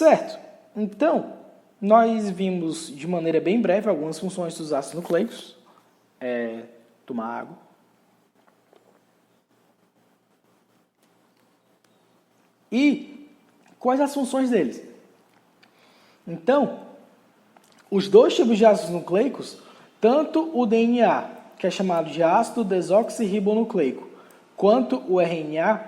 Certo. Então, nós vimos de maneira bem breve algumas funções dos ácidos nucleicos. Tomar água. E quais as funções deles? Então, os dois tipos de ácidos nucleicos, tanto o DNA, que é chamado de ácido desoxirribonucleico, quanto o RNA,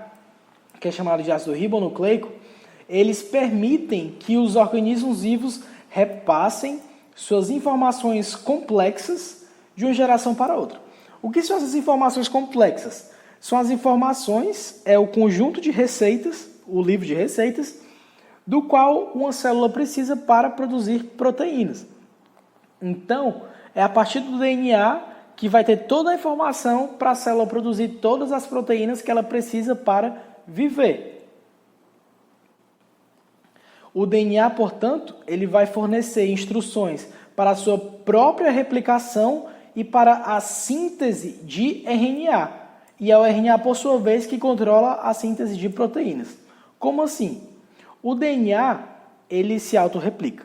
que é chamado de ácido ribonucleico, eles permitem que os organismos vivos repassem suas informações complexas de uma geração para outra. O que são essas informações complexas? São as informações, o conjunto de receitas, o livro de receitas, do qual uma célula precisa para produzir proteínas. Então, é a partir do DNA que vai ter toda a informação para a célula produzir todas as proteínas que ela precisa para viver. O DNA, portanto, ele vai fornecer instruções para a sua própria replicação e para a síntese de RNA. E é o RNA, por sua vez, que controla a síntese de proteínas. Como assim? O DNA, ele se autorreplica.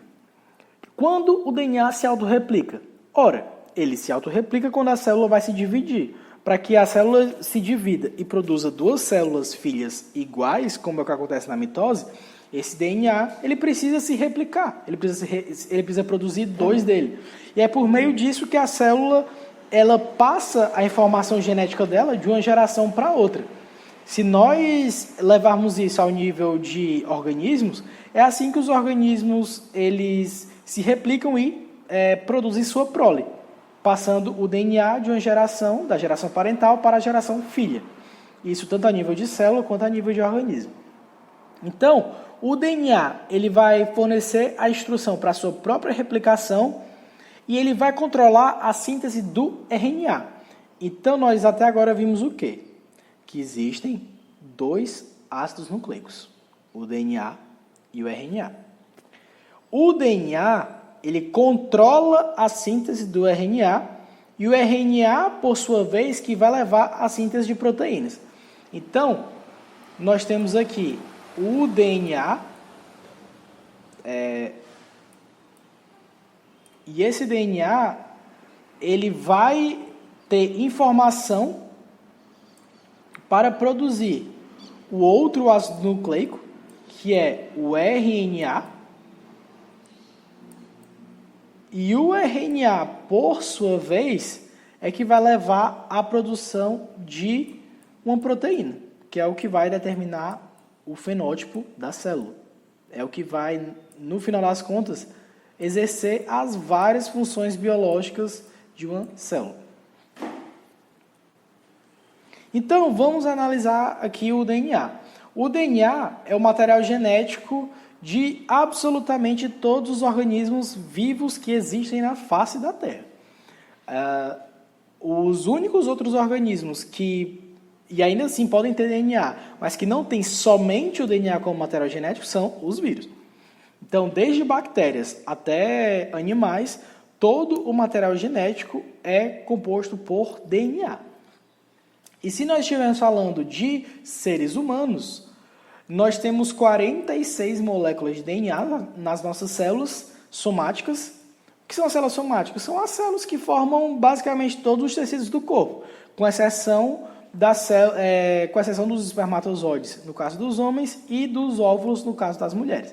Quando o DNA se autorreplica? Ora, ele se autorreplica quando a célula vai se dividir. Para que a célula se divida e produza duas células filhas iguais, como é o que acontece na mitose, esse DNA ele precisa se replicar, ele precisa produzir dois dele. E é por meio disso que a célula ela passa a informação genética dela de uma geração para outra. Se nós levarmos isso ao nível de organismos, é assim que os organismos eles se replicam e produzem sua prole, passando o DNA de uma geração, da geração parental para a geração filha. Isso tanto a nível de célula quanto a nível de organismo. Então, o DNA ele vai fornecer a instrução para a sua própria replicação e ele vai controlar a síntese do RNA. Então, nós até agora vimos o quê? Que existem dois ácidos nucleicos, o DNA e o RNA. O DNA ele controla a síntese do RNA e o RNA, por sua vez, que vai levar à síntese de proteínas. Então, nós temos aqui o DNA, e esse DNA ele vai ter informação para produzir o outro ácido nucleico, que é o RNA, e o RNA, por sua vez, é que vai levar à produção de uma proteína, que é o que vai determinar o fenótipo da célula. É o que vai, no final das contas, exercer as várias funções biológicas de uma célula. Então, vamos analisar aqui o DNA. O DNA é o material genético de absolutamente todos os organismos vivos que existem na face da Terra. Os únicos outros organismos que, e ainda assim podem ter DNA, mas que não tem somente o DNA como material genético, são os vírus. Então, desde bactérias até animais, todo o material genético é composto por DNA. E se nós estivermos falando de seres humanos, nós temos 46 moléculas de DNA nas nossas células somáticas. O que são as células somáticas? São as células que formam basicamente todos os tecidos do corpo, com exceção dos espermatozoides, no caso dos homens, e dos óvulos, no caso das mulheres.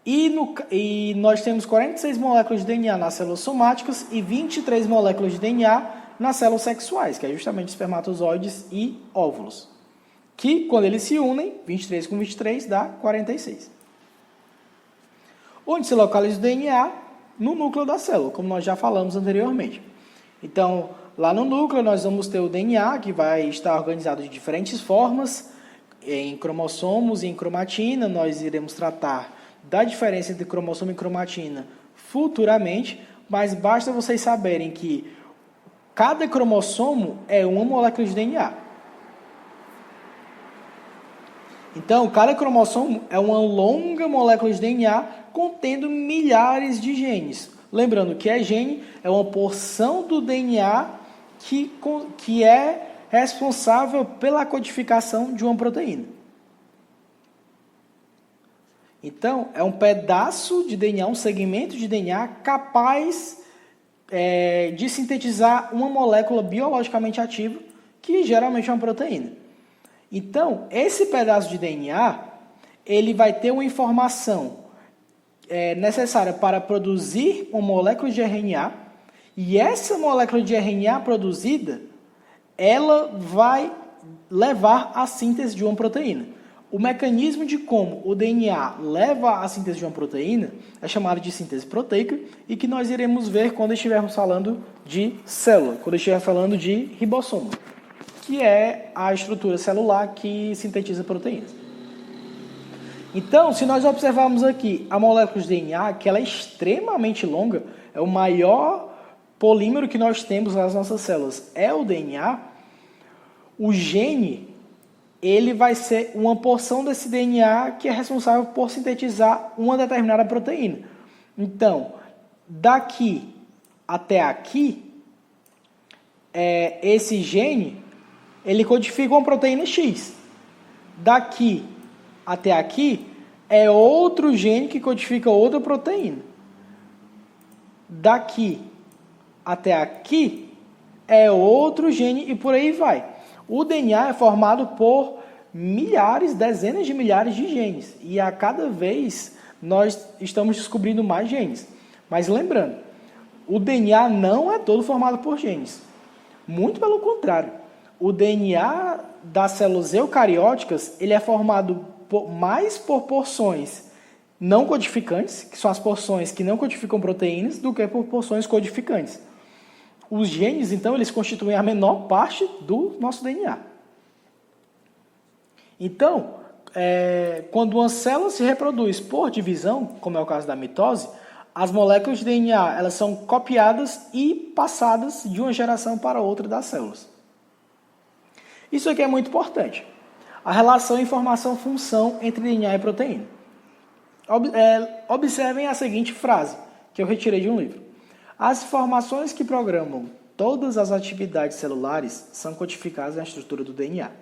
E nós temos 46 moléculas de DNA nas células somáticas e 23 moléculas de DNA nas células sexuais, que é justamente espermatozoides e óvulos. Que, quando eles se unem, 23 com 23 dá 46. Onde se localiza o DNA? No núcleo da célula, como nós já falamos anteriormente. Então, lá no núcleo nós vamos ter o DNA, que vai estar organizado de diferentes formas, em cromossomos e em cromatina. Nós iremos tratar da diferença entre cromossomo e cromatina futuramente, mas basta vocês saberem que cada cromossomo é uma molécula de DNA. Então, cada cromossomo é uma longa molécula de DNA contendo milhares de genes. Lembrando que gene é uma porção do DNA que é responsável pela codificação de uma proteína. Então, é um pedaço de DNA, um segmento de DNA capaz de sintetizar uma molécula biologicamente ativa, que geralmente é uma proteína. Então, esse pedaço de DNA, ele vai ter uma informação necessária para produzir uma molécula de RNA, e essa molécula de RNA produzida, ela vai levar à síntese de uma proteína. O mecanismo de como o DNA leva à síntese de uma proteína é chamado de síntese proteica, e que nós iremos ver quando estivermos falando de célula, quando estivermos falando de ribossomo, que é a estrutura celular que sintetiza proteínas. Então, se nós observarmos aqui a molécula de DNA, que ela é extremamente longa, é o maior polímero que nós temos nas nossas células, é o DNA, o gene, ele vai ser uma porção desse DNA que é responsável por sintetizar uma determinada proteína. Então, daqui até aqui, esse gene, ele codifica uma proteína X. Daqui até aqui, é outro gene que codifica outra proteína. Daqui até aqui, é outro gene e por aí vai. O DNA é formado por milhares, dezenas de milhares de genes. E a cada vez nós estamos descobrindo mais genes. Mas lembrando, o DNA não é todo formado por genes. Muito pelo contrário. O DNA das células eucarióticas, ele é formado mais por porções não codificantes, que são as porções que não codificam proteínas, do que por porções codificantes. Os genes, então, eles constituem a menor parte do nosso DNA. Então, quando uma célula se reproduz por divisão, como é o caso da mitose, as moléculas de DNA elas são copiadas e passadas de uma geração para outra das células. Isso aqui é muito importante. A relação informação-função entre DNA e proteína. Observem a seguinte frase, que eu retirei de um livro. As informações que programam todas as atividades celulares são codificadas na estrutura do DNA.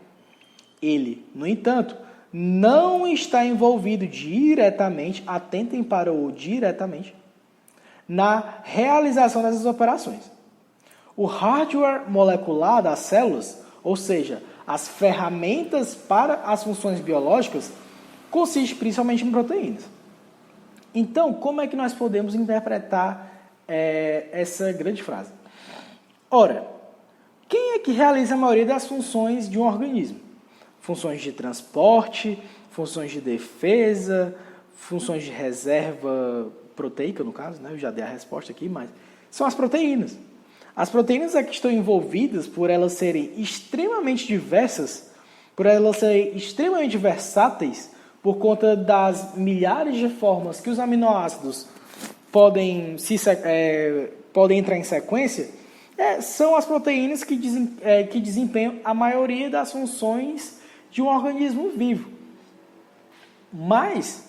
Ele, no entanto, não está envolvido diretamente, atentem para o diretamente, na realização dessas operações. O hardware molecular das células, ou seja, as ferramentas para as funções biológicas, consiste principalmente em proteínas. Então, como é que nós podemos interpretar essa grande frase? Ora, quem é que realiza a maioria das funções de um organismo? Funções de transporte, funções de defesa, funções de reserva proteica, no caso, né? Eu já dei a resposta aqui, mas são as proteínas. As proteínas é que estão envolvidas por elas serem extremamente diversas, por elas serem extremamente versáteis, por conta das milhares de formas que os aminoácidos podem entrar em sequência, são as proteínas que desempenham a maioria das funções de um organismo vivo. Mas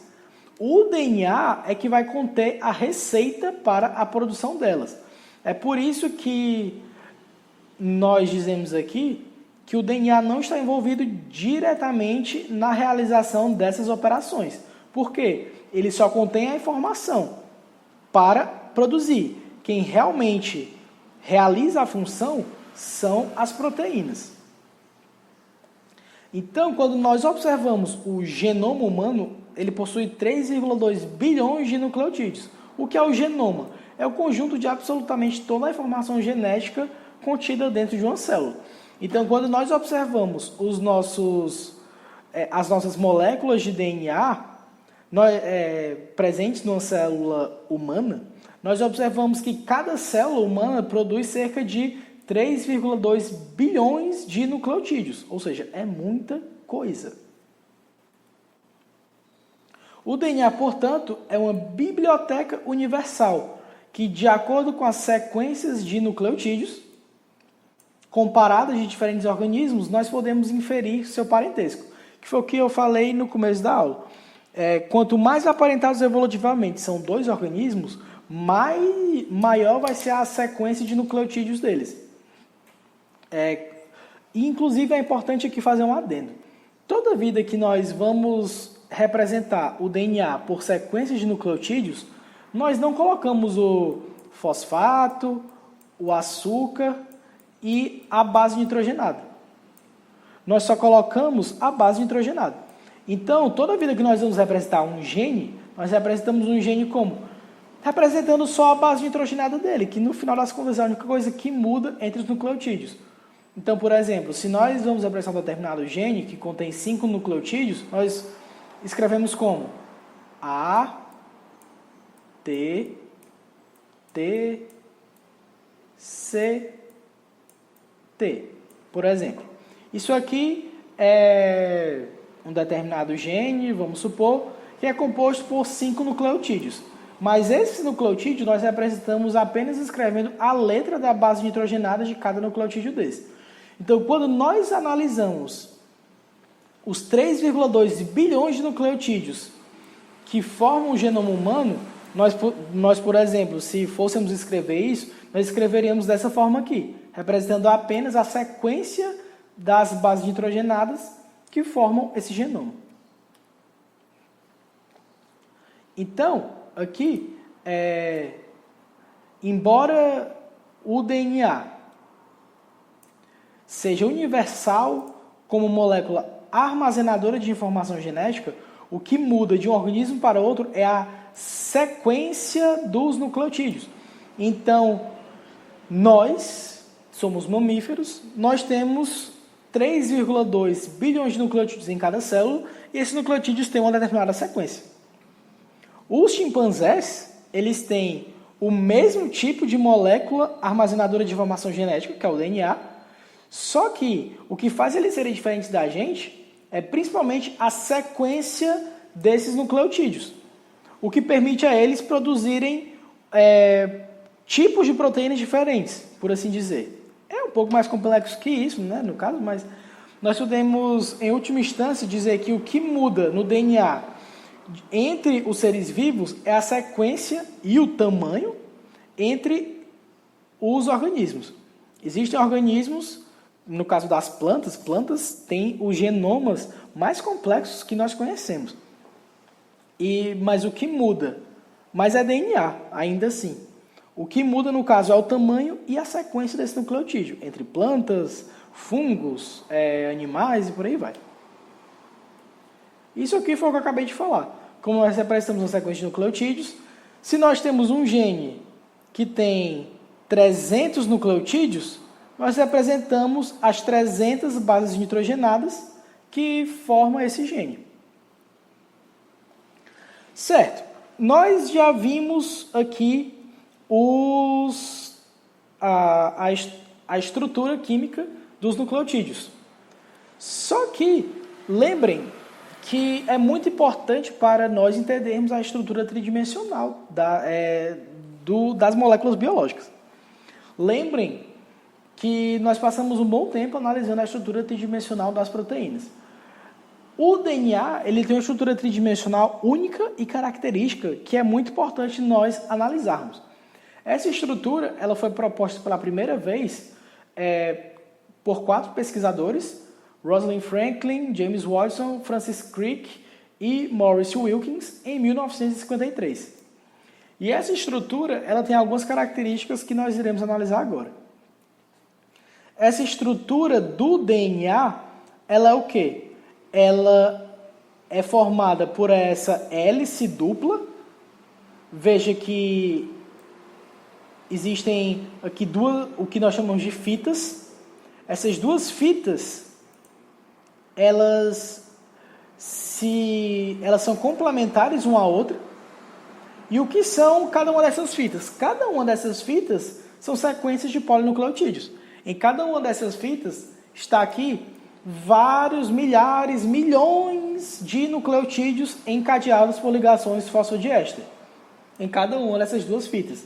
o DNA é que vai conter a receita para a produção delas. É por isso que nós dizemos aqui que o DNA não está envolvido diretamente na realização dessas operações. Por quê? Ele só contém a informação para produzir. Quem realmente realiza a função são as proteínas. Então, quando nós observamos o genoma humano, ele possui 3,2 bilhões de nucleotídeos. O que é o genoma? É o conjunto de absolutamente toda a informação genética contida dentro de uma célula. Então, quando nós observamos as nossas moléculas de DNA presentes numa célula humana, nós observamos que cada célula humana produz cerca de 3,2 bilhões de nucleotídeos, ou seja, é muita coisa. O DNA, portanto, é uma biblioteca universal, que, de acordo com as sequências de nucleotídeos, comparadas de diferentes organismos, nós podemos inferir seu parentesco, que foi o que eu falei no começo da aula. Quanto mais aparentados evolutivamente são dois organismos, maior vai ser a sequência de nucleotídeos deles. Inclusive, é importante aqui fazer um adendo. Toda vida que nós vamos representar o DNA por sequências de nucleotídeos, nós não colocamos o fosfato, o açúcar e a base nitrogenada. Nós só colocamos a base nitrogenada. Então, toda vida que nós vamos representar um gene, nós representamos um gene como? Representando só a base nitrogenada dele, que no final das contas é a única coisa que muda entre os nucleotídeos. Então, por exemplo, se nós vamos representar um determinado gene que contém 5 nucleotídeos, nós escrevemos como? A, T, T, C, T, por exemplo. Isso aqui é um determinado gene, vamos supor, que é composto por 5 nucleotídeos. Mas esses nucleotídeos nós representamos apenas escrevendo a letra da base nitrogenada de cada nucleotídeo desse. Então, quando nós analisamos os 3,2 bilhões de nucleotídeos que formam o genoma humano, nós, por exemplo, se fôssemos escrever isso, nós escreveríamos dessa forma aqui, representando apenas a sequência das bases nitrogenadas que formam esse genoma. Então, aqui, embora o DNA seja universal como molécula armazenadora de informação genética, o que muda de um organismo para outro é a sequência dos nucleotídeos. Então, nós somos mamíferos, nós temos 3,2 bilhões de nucleotídeos em cada célula, e esses nucleotídeos têm uma determinada sequência. Os chimpanzés, eles têm o mesmo tipo de molécula armazenadora de informação genética, que é o DNA, só que o que faz eles serem diferentes da gente é principalmente a sequência desses nucleotídeos, o que permite a eles produzirem tipos de proteínas diferentes, por assim dizer. É um pouco mais complexo que isso, né, no caso, mas nós podemos, em última instância, dizer que o que muda no DNA entre os seres vivos é a sequência e o tamanho entre os organismos. Existem organismos, no caso das plantas, plantas têm os genomas mais complexos que nós conhecemos. Mas o que muda? Mas é DNA, ainda assim. O que muda, no caso, é o tamanho e a sequência desse nucleotídeo, entre plantas, fungos, animais e por aí vai. Isso aqui foi o que eu acabei de falar. Como nós representamos uma sequência de nucleotídeos, se nós temos um gene que tem 300 nucleotídeos, nós representamos as 300 bases nitrogenadas que formam esse gene. Certo. Nós já vimos aqui a estrutura química dos nucleotídeos. Só que, lembrem que é muito importante para nós entendermos a estrutura tridimensional das moléculas biológicas. Lembrem que nós passamos um bom tempo analisando a estrutura tridimensional das proteínas. O DNA ele tem uma estrutura tridimensional única e característica que é muito importante nós analisarmos. Essa estrutura ela foi proposta pela primeira vez por 4 pesquisadores, Rosalind Franklin, James Watson, Francis Crick e Maurice Wilkins, em 1953. E essa estrutura ela tem algumas características que nós iremos analisar agora. Essa estrutura do DNA, ela é o quê? Ela é formada por essa hélice dupla. Veja que existem aqui o que nós chamamos de fitas. Essas duas fitas, elas são complementares uma à outra. E o que são cada uma dessas fitas? Cada uma dessas fitas são sequências de polinucleotídeos. Em cada uma dessas fitas está aqui vários milhares, milhões de nucleotídeos encadeados por ligações fosfodiéster. Em cada uma dessas duas fitas.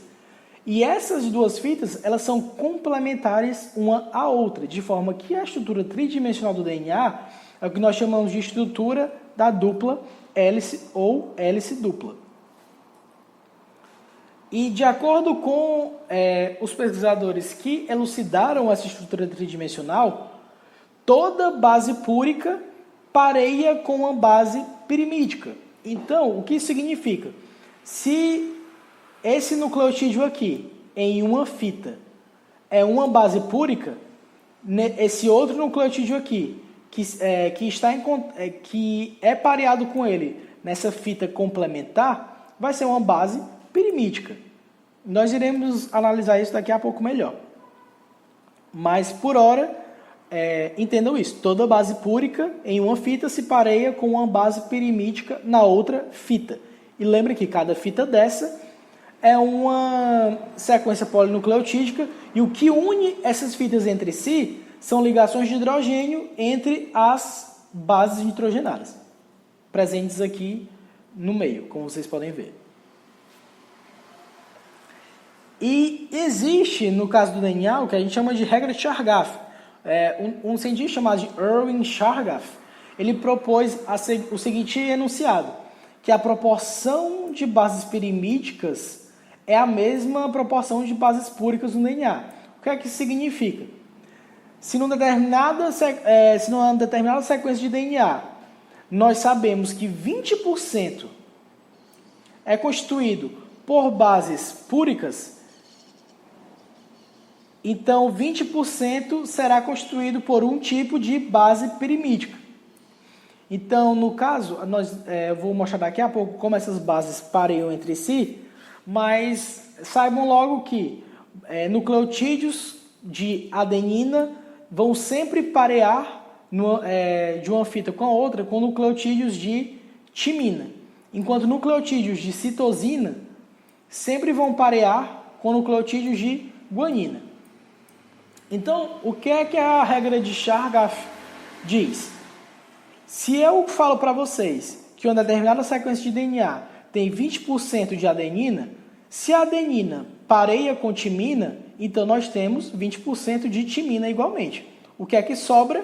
E essas duas fitas, elas são complementares uma à outra, de forma que a estrutura tridimensional do DNA é o que nós chamamos de estrutura da dupla hélice ou hélice dupla. E de acordo com os pesquisadores que elucidaram essa estrutura tridimensional, toda base púrica pareia com uma base pirimídica. Então, o que isso significa? Se esse nucleotídeo aqui, em uma fita, é uma base púrica, esse outro nucleotídeo aqui, que é pareado com ele nessa fita complementar, vai ser uma base pirimídica. Nós iremos analisar isso daqui a pouco melhor. Mas, por hora, entendam isso. Toda base púrica em uma fita se pareia com uma base pirimídica na outra fita. E lembre que cada fita dessa é uma sequência polinucleotídica e o que une essas fitas entre si são ligações de hidrogênio entre as bases nitrogenadas, presentes aqui no meio, como vocês podem ver. E existe, no caso do DNA, o que a gente chama de regra de Chargaff. Um cientista chamado de Erwin Chargaff, ele propôs o seguinte enunciado, que a proporção de bases pirimídicas é a mesma proporção de bases púricas no DNA. O que é que isso significa? Se numa determinada sequência de DNA, nós sabemos que 20% é constituído por bases púricas, então 20% será constituído por um tipo de base pirimídica. Então, no caso, eu vou mostrar daqui a pouco como essas bases pareiam entre si, mas saibam logo que nucleotídeos de adenina vão sempre parear de uma fita com a outra com nucleotídeos de timina, enquanto nucleotídeos de citosina sempre vão parear com nucleotídeos de guanina. Então, o que é que a regra de Chargaff diz? Se eu falo para vocês que uma determinada sequência de DNA tem 20% de adenina, se a adenina pareia com timina, então nós temos 20% de timina igualmente. O que é que sobra?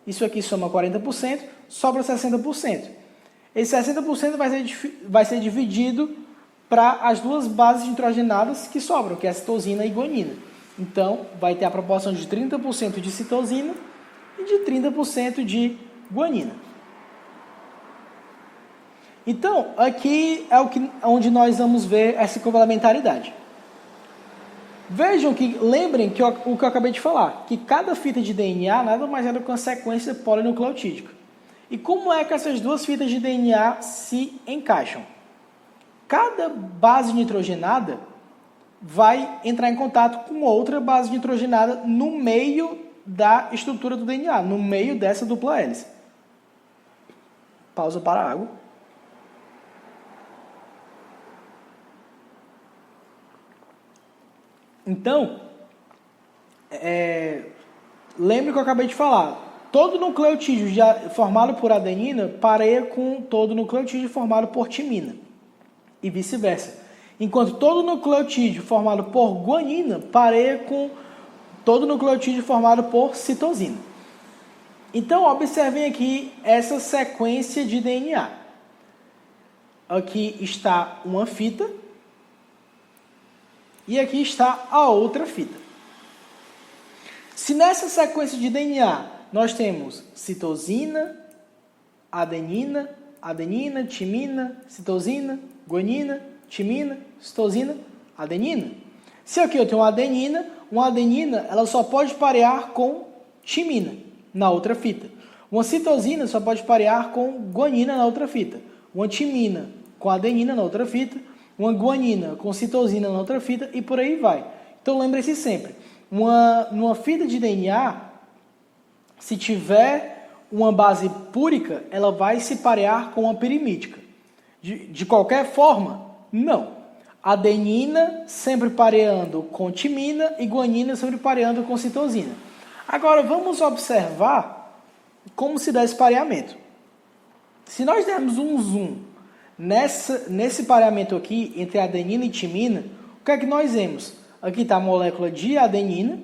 Isso aqui soma 40%, sobra 60%. Esse 60% vai ser dividido para as duas bases nitrogenadas que sobram, que é a citosina e guanina. Então, vai ter a proporção de 30% de citosina e de 30% de guanina. Então, aqui é onde nós vamos ver essa complementaridade. Lembrem o que eu acabei de falar, que cada fita de DNA nada mais é do que uma sequência polinucleotídica. E como é que essas duas fitas de DNA se encaixam? Cada base nitrogenada vai entrar em contato com outra base nitrogenada no meio da estrutura do DNA, no meio dessa dupla hélice. Pausa para a água. Então, lembre que eu acabei de falar, todo nucleotídeo formado por adenina pareia com todo nucleotídeo formado por timina, e vice-versa. Enquanto todo nucleotídeo formado por guanina pareia com todo nucleotídeo formado por citosina. Então, observem aqui essa sequência de DNA. Aqui está uma fita. E aqui está a outra fita. Se nessa sequência de DNA nós temos citosina, adenina, timina, citosina, guanina, timina, citosina, adenina. Se aqui eu tenho uma adenina ela só pode parear com timina na outra fita. Uma citosina só pode parear com guanina na outra fita. Uma timina com adenina na outra fita. Uma guanina com citosina na outra fita e por aí vai. Então lembre-se sempre, numa fita de DNA, se tiver uma base púrica, ela vai se parear com uma pirimídica. De qualquer forma, não. Adenina sempre pareando com timina e guanina sempre pareando com citosina. Agora vamos observar como se dá esse pareamento. Se nós dermos um zoom nesse pareamento aqui entre adenina e timina, o que é que nós vemos? Aqui está a molécula de adenina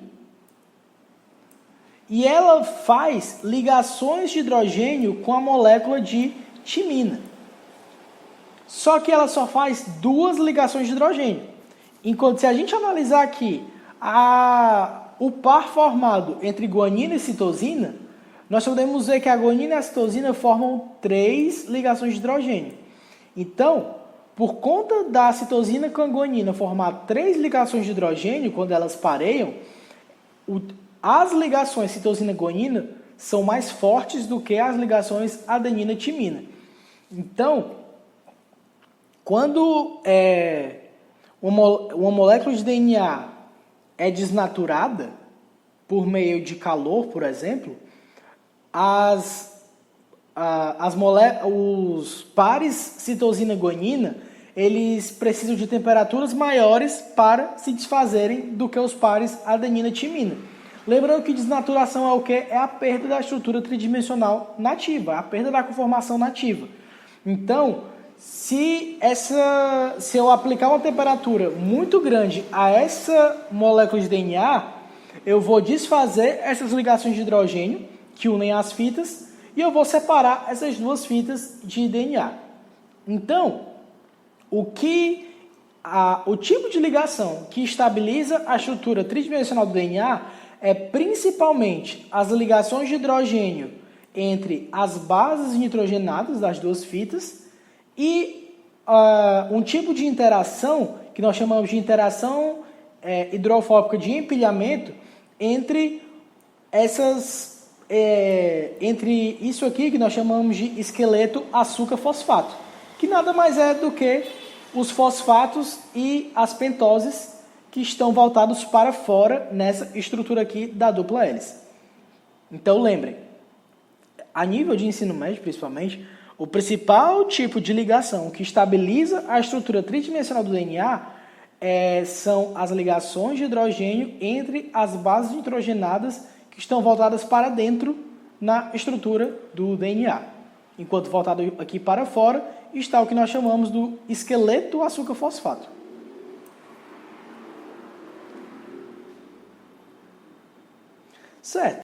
e ela faz ligações de hidrogênio com a molécula de timina. Só que ela só faz duas ligações de hidrogênio. Enquanto se a gente analisar aqui o par formado entre guanina e citosina, nós podemos ver que a guanina e a citosina formam 3 ligações de hidrogênio. Então, por conta da citosina com a guanina formar 3 ligações de hidrogênio, quando elas pareiam, as ligações citosina-guanina são mais fortes do que as ligações adenina-timina. Então, quando uma molécula de DNA é desnaturada por meio de calor, por exemplo, os pares citosina-guanina, eles precisam de temperaturas maiores para se desfazerem do que os pares adenina-timina. Lembrando que desnaturação é o quê? É a perda da estrutura tridimensional nativa, a perda da conformação nativa. Então, se eu aplicar uma temperatura muito grande a essa molécula de DNA, eu vou desfazer essas ligações de hidrogênio que unem as fitas e eu vou separar essas 2 fitas de DNA. Então, o tipo de ligação que estabiliza a estrutura tridimensional do DNA é principalmente as ligações de hidrogênio entre as bases nitrogenadas das 2 fitas e um tipo de interação que nós chamamos de interação hidrofóbica de empilhamento entre entre isso aqui que nós chamamos de esqueleto açúcar-fosfato, que nada mais é do que os fosfatos e as pentoses que estão voltados para fora nessa estrutura aqui da dupla hélice. Então lembrem, a nível de ensino médio principalmente, o principal tipo de ligação que estabiliza a estrutura tridimensional do DNA são as ligações de hidrogênio entre as bases nitrogenadas que estão voltadas para dentro na estrutura do DNA. Enquanto voltado aqui para fora está o que nós chamamos do esqueleto açúcar-fosfato. Certo.